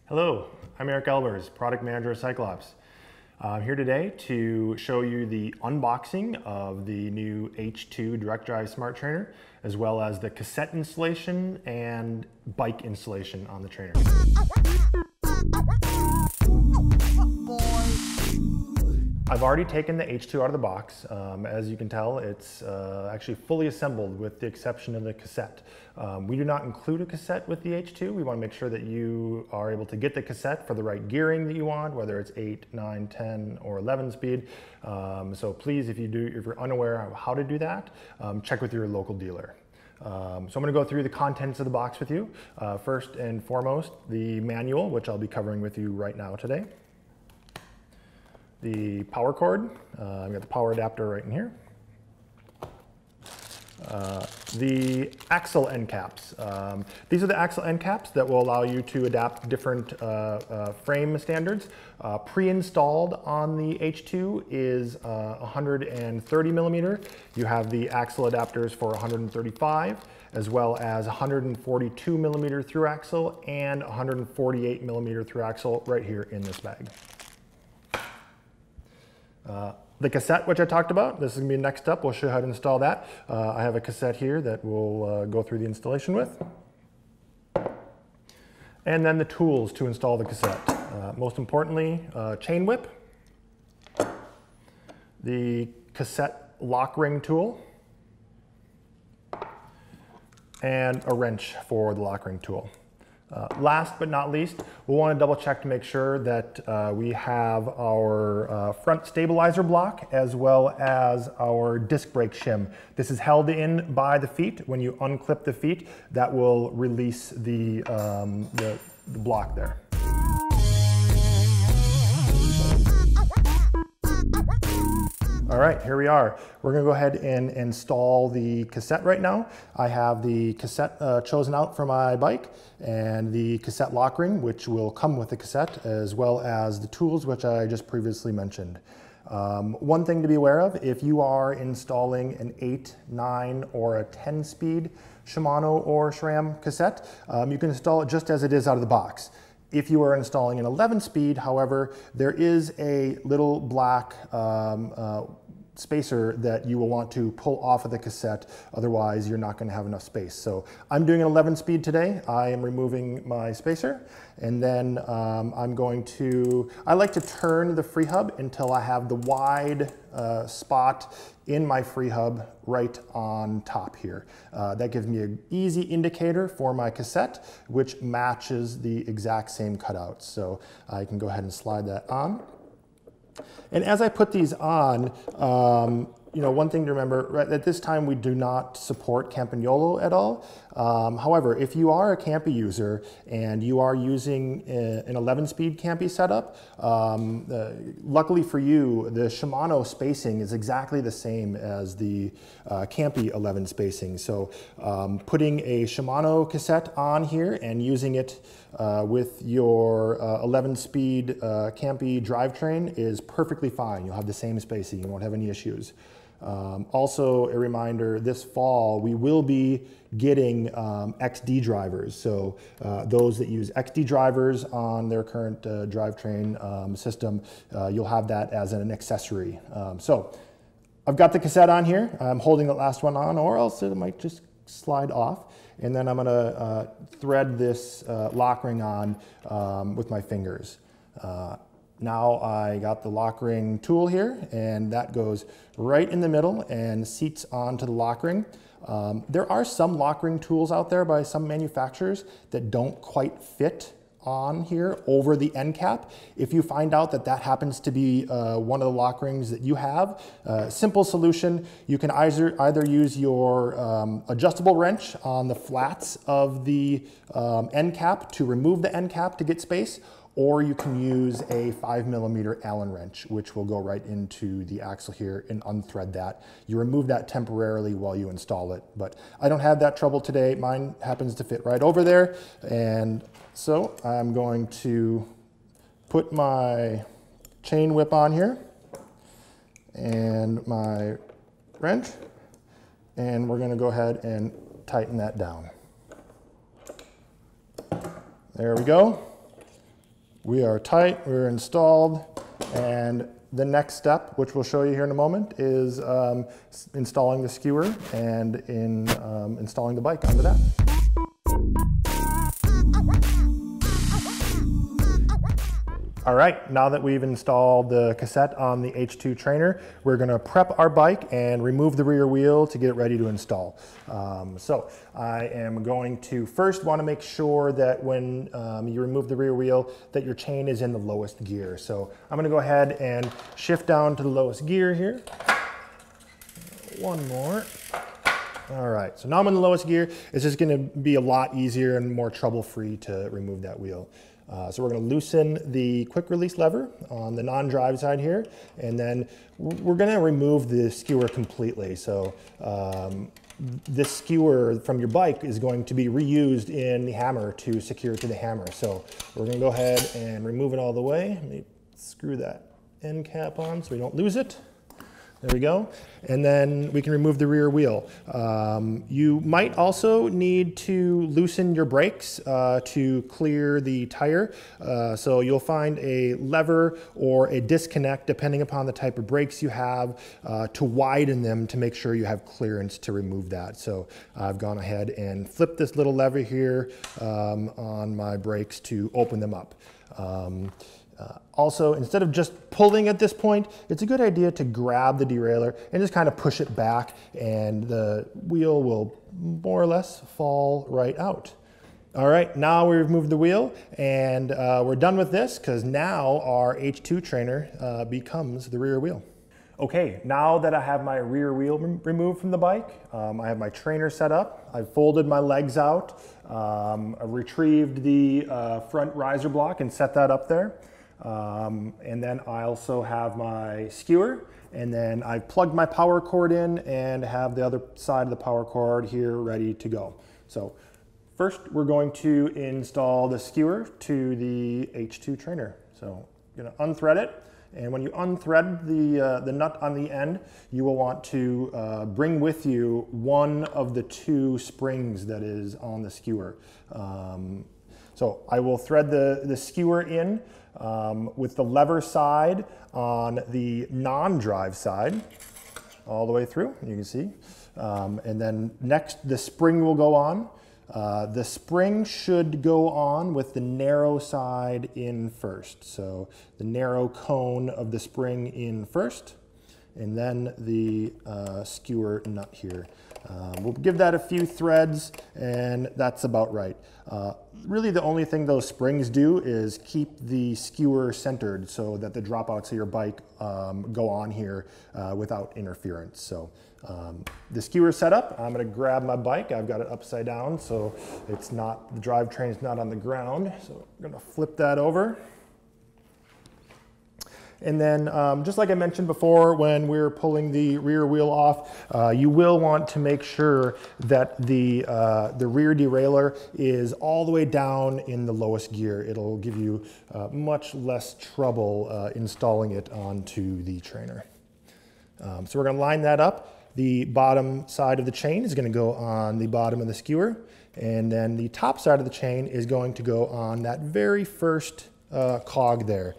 Hello, I'm Eric Elbers, Product Manager at Cyclops. I'm here today to show you the unboxing of the new H2 Direct Drive Smart Trainer, as well as the cassette installation and bike installation on the trainer. I've already taken the H2 out of the box. As you can tell, it's actually fully assembled with the exception of the cassette. We do not include a cassette with the H2. We want to make sure that you are able to get the cassette for the right gearing that you want, whether it's 8, 9, 10, or 11 speed. So please, if you're unaware of how to do that, check with your local dealer. So I'm going to go through the contents of the box with you. First and foremost, the manual, which I'll be covering with you right now today. The power cord, I've got the power adapter right in here. The axle end caps. These are the axle end caps that will allow you to adapt different frame standards. Pre-installed on the H2 is 130 millimeter. You have the axle adapters for 135, as well as 142 millimeter through axle and 148 millimeter through axle right here in this bag. The cassette, which I talked about, this is going to be next up. We'll show you how to install that. I have a cassette here that we'll go through the installation with. And then the tools to install the cassette. Most importantly, chain whip, the cassette lock ring tool, and a wrench for the lock ring tool. Last but not least, we'll want to double check to make sure that we have our front stabilizer block as well as our disc brake shim. This is held in by the feet. When you unclip the feet, that will release the block there. All right, here we are. We're gonna go ahead and install the cassette right now. I have the cassette chosen out for my bike and the cassette lock ring, which will come with the cassette, as well as the tools, which I just previously mentioned. One thing to be aware of, if you are installing an 8, 9, or a 10 speed Shimano or SRAM cassette, you can install it just as it is out of the box. If you are installing an 11 speed, however, there is a little black spacer that you will want to pull off of the cassette, otherwise you're not going to have enough space. So I'm doing an 11 speed today. I am removing my spacer, and then I like to turn the free hub until I have the wide spot in my free hub right on top here. That gives me an easy indicator for my cassette, which matches the exact same cutouts. So I can go ahead and slide that on. And as I put these on, one thing to remember, right, at this time we do not support Campagnolo at all. However, if you are a Campy user and you are using an 11-speed Campy setup, luckily for you, the Shimano spacing is exactly the same as the Campy 11 spacing. So putting a Shimano cassette on here and using it with your 11-speed Campy drivetrain is perfectly fine. You'll have the same spacing. You won't have any issues. Also, a reminder, this fall we will be getting XD drivers. So those that use XD drivers on their current drivetrain system, you'll have that as an accessory. So I've got the cassette on here. I'm holding the last one on, or else it might just slide off. And then I'm going to thread this lock ring on with my fingers. Now I got the lock ring tool here, and that goes right in the middle and seats onto the lock ring. There are some lock ring tools out there by some manufacturers that don't quite fit on here over the end cap. If you find out that that happens to be one of the lock rings that you have, simple solution, you can either use your adjustable wrench on the flats of the end cap to remove the end cap to get space, or you can use a 5mm Allen wrench, which will go right into the axle here and unthread that. You remove that temporarily while you install it, but I don't have that trouble today. Mine happens to fit right over there, and so I'm going to put my chain whip on here and my wrench, and we're going to go ahead and tighten that down. There we go. We are tight, we're installed, and the next step, which we'll show you here in a moment, is installing the skewer and installing the bike onto that. All right, now that we've installed the cassette on the H2 trainer, we're gonna prep our bike and remove the rear wheel to get it ready to install. So I am going to first wanna make sure that when you remove the rear wheel that your chain is in the lowest gear. So I'm gonna go ahead and shift down to the lowest gear here. One more. All right, so now I'm in the lowest gear. It's just gonna be a lot easier and more trouble-free to remove that wheel. So we're going to loosen the quick release lever on the non-drive side here, and then we're going to remove the skewer completely. So this skewer from your bike is going to be reused in the hammer to secure it to the hammer. So we're going to go ahead and remove it all the way. Let me screw that end cap on so we don't lose it. There we go. And then we can remove the rear wheel. You might also need to loosen your brakes to clear the tire. So you'll find a lever or a disconnect, depending upon the type of brakes you have, to widen them to make sure you have clearance to remove that. So I've gone ahead and flipped this little lever here on my brakes to open them up. Also, instead of just pulling at this point, it's a good idea to grab the derailleur and just kind of push it back, and the wheel will more or less fall right out. All right, now we've removed the wheel, and we're done with this because now our H2 trainer becomes the rear wheel. Okay, now that I have my rear wheel removed from the bike, I have my trainer set up, I've folded my legs out, I've retrieved the front riser block and set that up there. And then I also have my skewer, and then I've plugged my power cord in and have the other side of the power cord here ready to go. So first we're going to install the skewer to the H2 trainer. So I'm going to unthread it, and when you unthread the nut on the end, you will want to bring with you one of the two springs that is on the skewer. So I will thread the skewer in with the lever side on the non-drive side all the way through, you can see. And then next, the spring will go on. The spring should go on with the narrow side in first. So the narrow cone of the spring in first, and then the skewer nut here. We'll give that a few threads, and that's about right. Really the only thing those springs do is keep the skewer centered so that the dropouts of your bike go on here without interference. So the skewer set up, I'm going to grab my bike. I've got it upside down so it's not, the drivetrain is not on the ground. So I'm going to flip that over. And then, just like I mentioned before, when we're pulling the rear wheel off, you will want to make sure that the rear derailleur is all the way down in the lowest gear. It'll give you much less trouble installing it onto the trainer. So we're going to line that up. The bottom side of the chain is going to go on the bottom of the skewer, and then the top side of the chain is going to go on that very first cog there.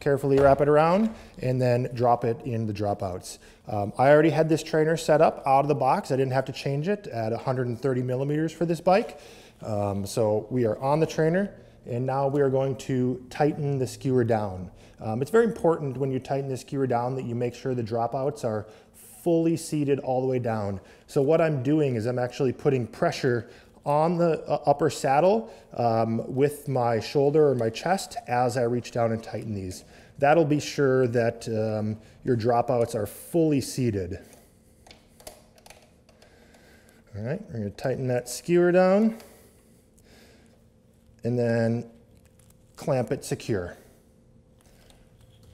Carefully wrap it around and then drop it in the dropouts. I already had this trainer set up out of the box. I didn't have to change it at 130 millimeters for this bike. So we are on the trainer, and now we are going to tighten the skewer down. It's very important when you tighten the skewer down that you make sure the dropouts are fully seated all the way down. So what I'm doing is I'm actually putting pressure on the upper saddle with my shoulder or my chest as I reach down and tighten these. That'll be sure that your dropouts are fully seated. All right, we're going to tighten that skewer down and then clamp it secure.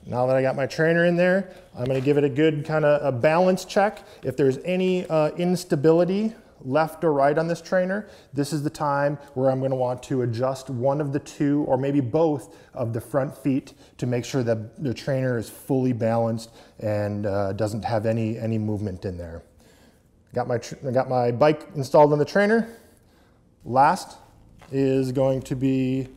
Now that I got my trainer in there, I'm going to give it a good kind of a balance check. If there's any instability left or right on this trainer, this is the time where I'm going to want to adjust one of the two or maybe both of the front feet to make sure that the trainer is fully balanced and doesn't have any movement in there. I got my bike installed on the trainer. Last is going to be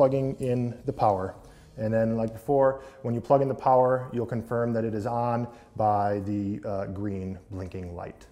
plugging in the power. And then like before, when you plug in the power, you'll confirm that it is on by the green blinking light.